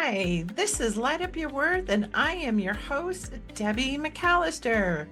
Hi, this is Light Up Your Worth, and I am your host, Debbie McAllister.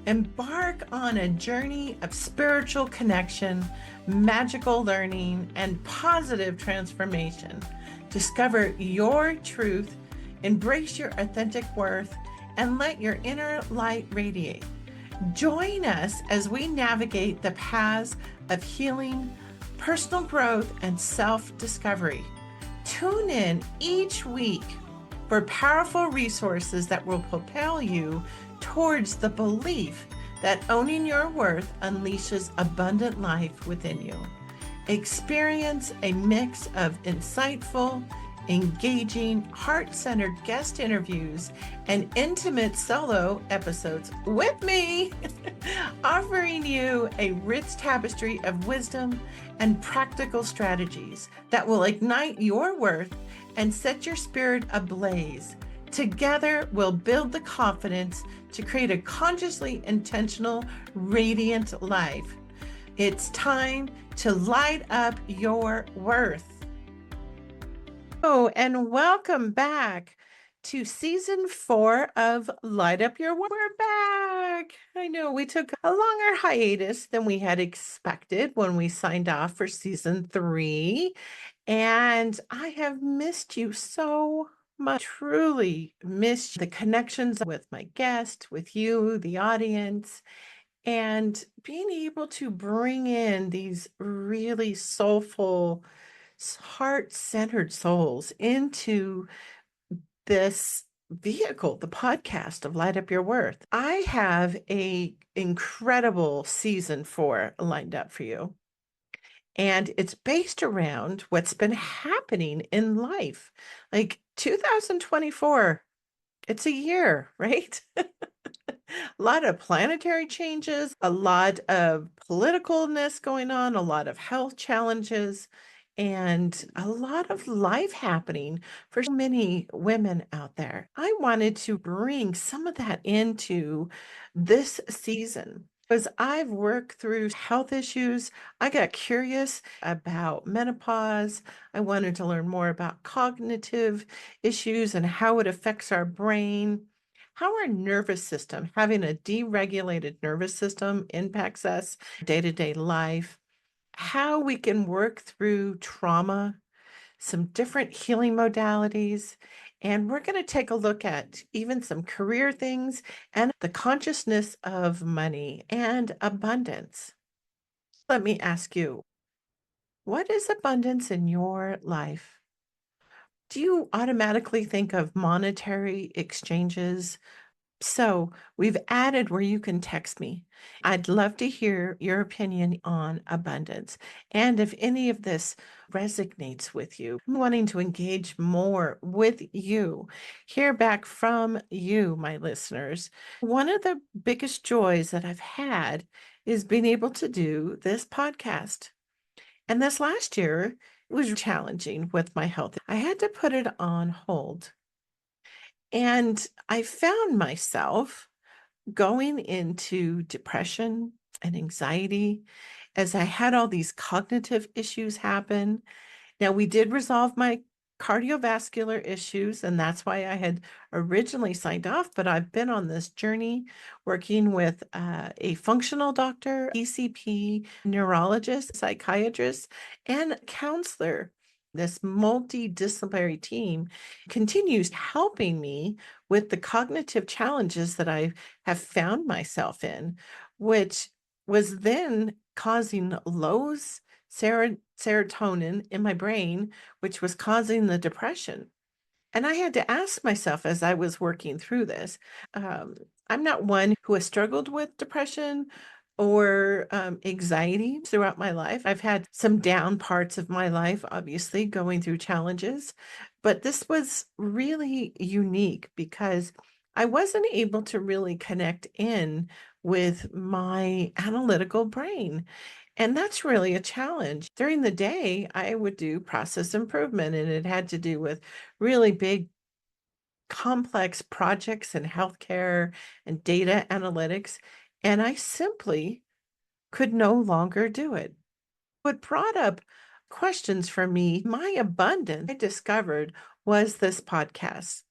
Embark on a journey of spiritual connection, magical learning, and positive transformation. Discover your truth, embrace your authentic worth, and let your inner light radiate. Join us as we navigate the paths of healing, personal growth, and self-discovery. Tune in each week for powerful resources that will propel you towards the belief that owning your worth unleashes abundant life within you. Experience a mix of insightful, engaging, heart-centered guest interviews and intimate solo episodes with me, offering you a rich tapestry of wisdom and practical strategies that will ignite your worth and set your spirit ablaze. Together, we'll build the confidence to create a consciously intentional, radiant life. It's time to light up your worth. Oh, and welcome back to season 4 of Light Up Your Worth. We're back. I know we took a longer hiatus than we had expected when we signed off for season 3. And I have missed you so much. Truly missed the connections with my guest, with you, the audience, and being able to bring in these really soulful, heart-centered souls into this vehicle, the podcast of Light Up Your Worth. I have a incredible season 4 lined up for you. And it's based around what's been happening in life. Like 2024, it's a year, right? A lot of planetary changes, a lot of politicalness going on, a lot of health challenges, and a lot of life happening for so many women out there. I wanted to bring some of that into this season. As I've worked through health issues, I got curious about menopause. I wanted to learn more about cognitive issues and how it affects our brain, how our nervous system, having a deregulated nervous system, impacts us day-to-day life, how we can work through trauma, some different healing modalities, and we're going to take a look at even some career things and the consciousness of money and abundance. Let me ask you, what is abundance in your life? Do you automatically think of monetary exchanges? So we've added where you can text me. I'd love to hear your opinion on abundance. And if any of this resonates with you, I'm wanting to engage more with you, hear back from you, my listeners. One of the biggest joys that I've had is being able to do this podcast. And this last year was challenging with my health. I had to put it on hold. And I found myself going into depression and anxiety as I had all these cognitive issues happen. Now, we did resolve my cardiovascular issues, and that's why I had originally signed off, but I've been on this journey working with a functional doctor, ECP, neurologist, psychiatrist, and counselor. This multidisciplinary team continues helping me with the cognitive challenges that I have found myself in, which was then causing low serotonin in my brain, which was causing the depression. And I had to ask myself as I was working through this, I'm not one who has struggled with depression or anxiety throughout my life. I've had some down parts of my life, obviously, going through challenges, but this was really unique because I wasn't able to really connect in with my analytical brain. And that's really a challenge. During the day, I would do process improvement, and it had to do with really big, complex projects in healthcare and data analytics. And I simply could no longer do it. What brought up questions for me. My abundance I discovered was this podcast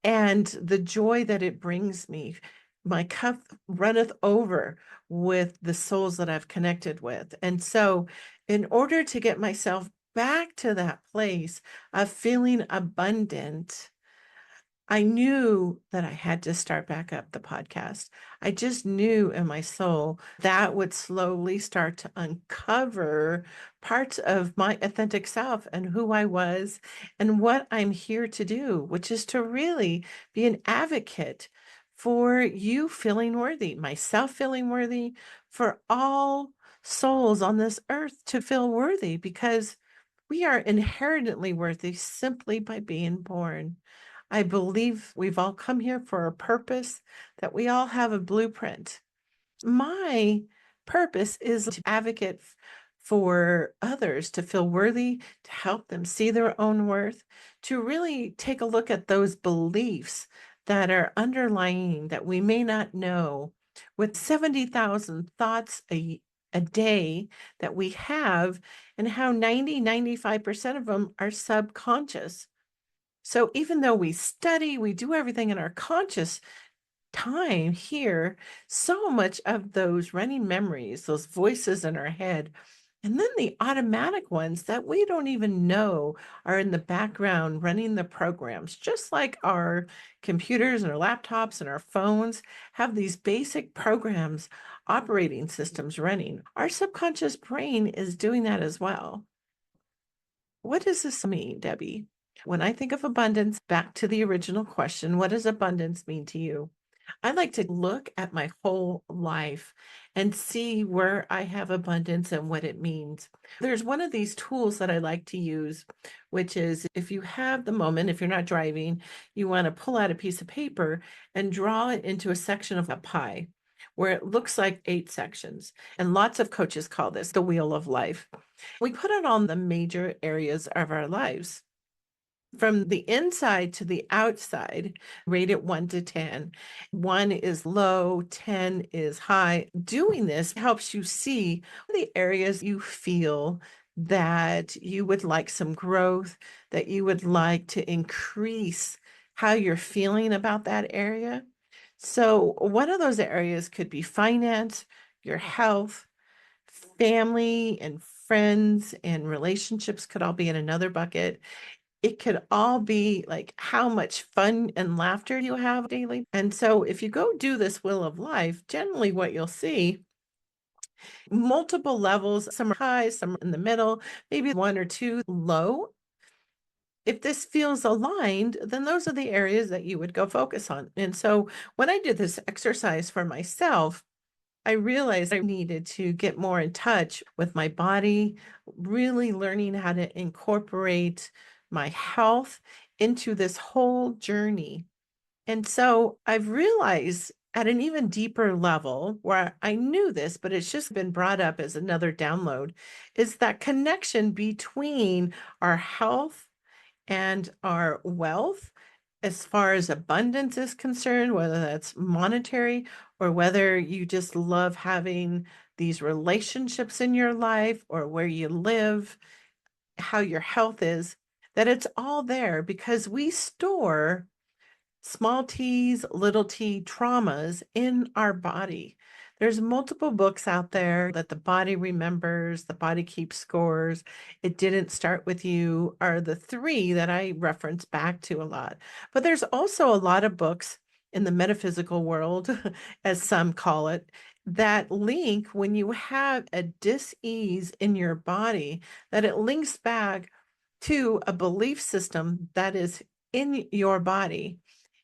and the joy that it brings me. My cup runneth over with the souls that I've connected with. And so, in order to get myself back to that place of feeling abundant, I knew that I had to start back up the podcast. I just knew in my soul that would slowly start to uncover parts of my authentic self and who I was and what I'm here to do, which is to really be an advocate for you feeling worthy, myself feeling worthy, for all souls on this earth to feel worthy because we are inherently worthy simply by being born. I believe we've all come here for a purpose, that we all have a blueprint. My purpose is to advocate for others to feel worthy, to help them see their own worth, to really take a look at those beliefs that are underlying that we may not know. With 70,000 thoughts a day that we have, and how 95% of them are subconscious. So even though we study, we do everything in our conscious time here, so much of those running memories, those voices in our head, and then the automatic ones that we don't even know are in the background running the programs, just like our computers and our laptops and our phones have these basic programs, operating systems running. Our subconscious brain is doing that as well. What does this mean, Debbie? When I think of abundance, back to the original question, what does abundance mean to you? I like to look at my whole life and see where I have abundance and what it means. There's one of these tools that I like to use, which is if you have the moment, if you're not driving, you want to pull out a piece of paper and draw it into a section of a pie where it looks like 8 sections. And lots of coaches call this the wheel of life. We put it on the major areas of our lives. From the inside to the outside, rate it 1 to 10. 1 is low, 10 is high. Doing this helps you see the areas you feel that you would like some growth, that you would like to increase how you're feeling about that area. So, one of those areas could be finance, your health, family and friends and relationships could all be in another bucket. It could all be like how much fun and laughter you have daily. And so if you go do this wheel of life, generally what you'll see, multiple levels, some are high, some are in the middle, maybe 1 or 2 low. If this feels aligned, then those are the areas that you would go focus on. And so when I did this exercise for myself, I realized I needed to get more in touch with my body, really learning how to incorporate my health into this whole journey. And so I've realized at an even deeper level where I knew this, but it's just been brought up as another download, is that connection between our health and our wealth, as far as abundance is concerned, whether that's monetary or whether you just love having these relationships in your life or where you live, how your health is, that it's all there because we store small t's, little t traumas in our body. There's multiple books out there that the body remembers, the body keeps scores. It didn't start with you are the 3 that I reference back to a lot. But there's also a lot of books in the metaphysical world, as some call it, that link when you have a dis-ease in your body, that it links back to a belief system that is in your body.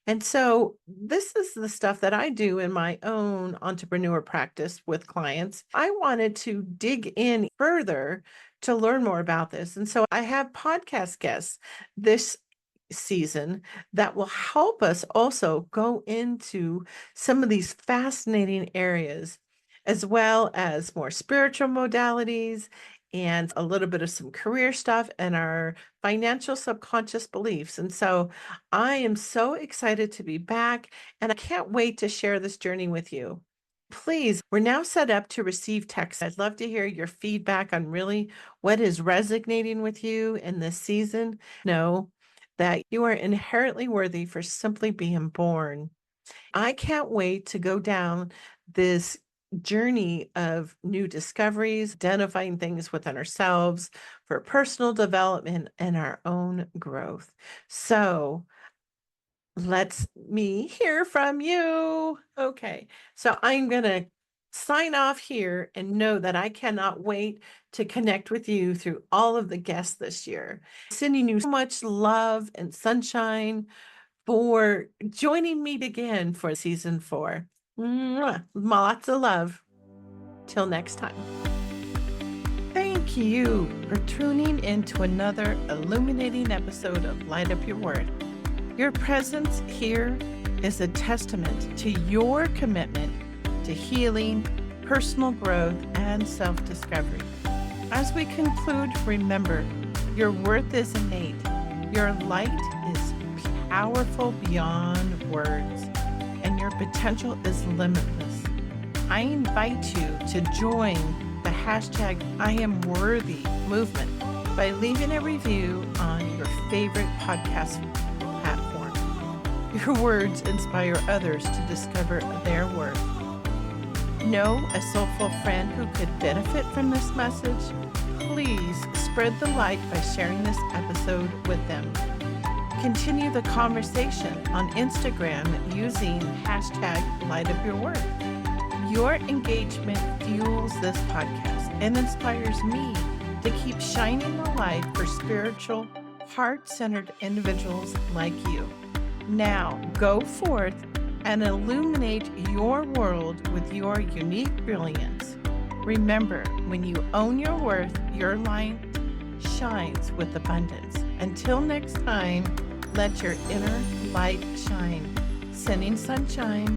And so this is the stuff that I do in my own entrepreneur practice with clients. I wanted to dig in further to learn more about this. And so I have podcast guests this season that will help us also go into some of these fascinating areas, as well as more spiritual modalities and a little bit of some career stuff and our financial subconscious beliefs. And so I am so excited to be back and I can't wait to share this journey with you. Please, we're now set up to receive text. I'd love to hear your feedback on really what is resonating with you in this season. Know that you are inherently worthy for simply being born. I can't wait to go down this journey of new discoveries, identifying things within ourselves for personal development and our own growth. So let's me hear from you. Okay, so I'm going to sign off here and know that I cannot wait to connect with you through all of the guests this year. Sending you so much love and sunshine for joining me again for season 4. Mwah. Lots of love. Till next time. Thank you for tuning into another illuminating episode of Light Up Your Word. Your presence here is a testament to your commitment to healing, personal growth, and self-discovery. As we conclude, remember, your worth is innate. Your light is powerful beyond words, and your potential is limitless. I invite you to join the hashtag #IamWorthy movement by leaving a review on your favorite podcast platform. Your words inspire others to discover their worth. Know a soulful friend who could benefit from this message? Please spread the light by sharing this episode with them. Continue the conversation on Instagram using hashtag #LightUpYourWord. Your engagement fuels this podcast and inspires me to keep shining the light for spiritual, heart-centered individuals like you. Now, go forth and illuminate your world with your unique brilliance. Remember, when you own your worth, your light shines with abundance. Until next time, let your inner light shine. Sending sunshine.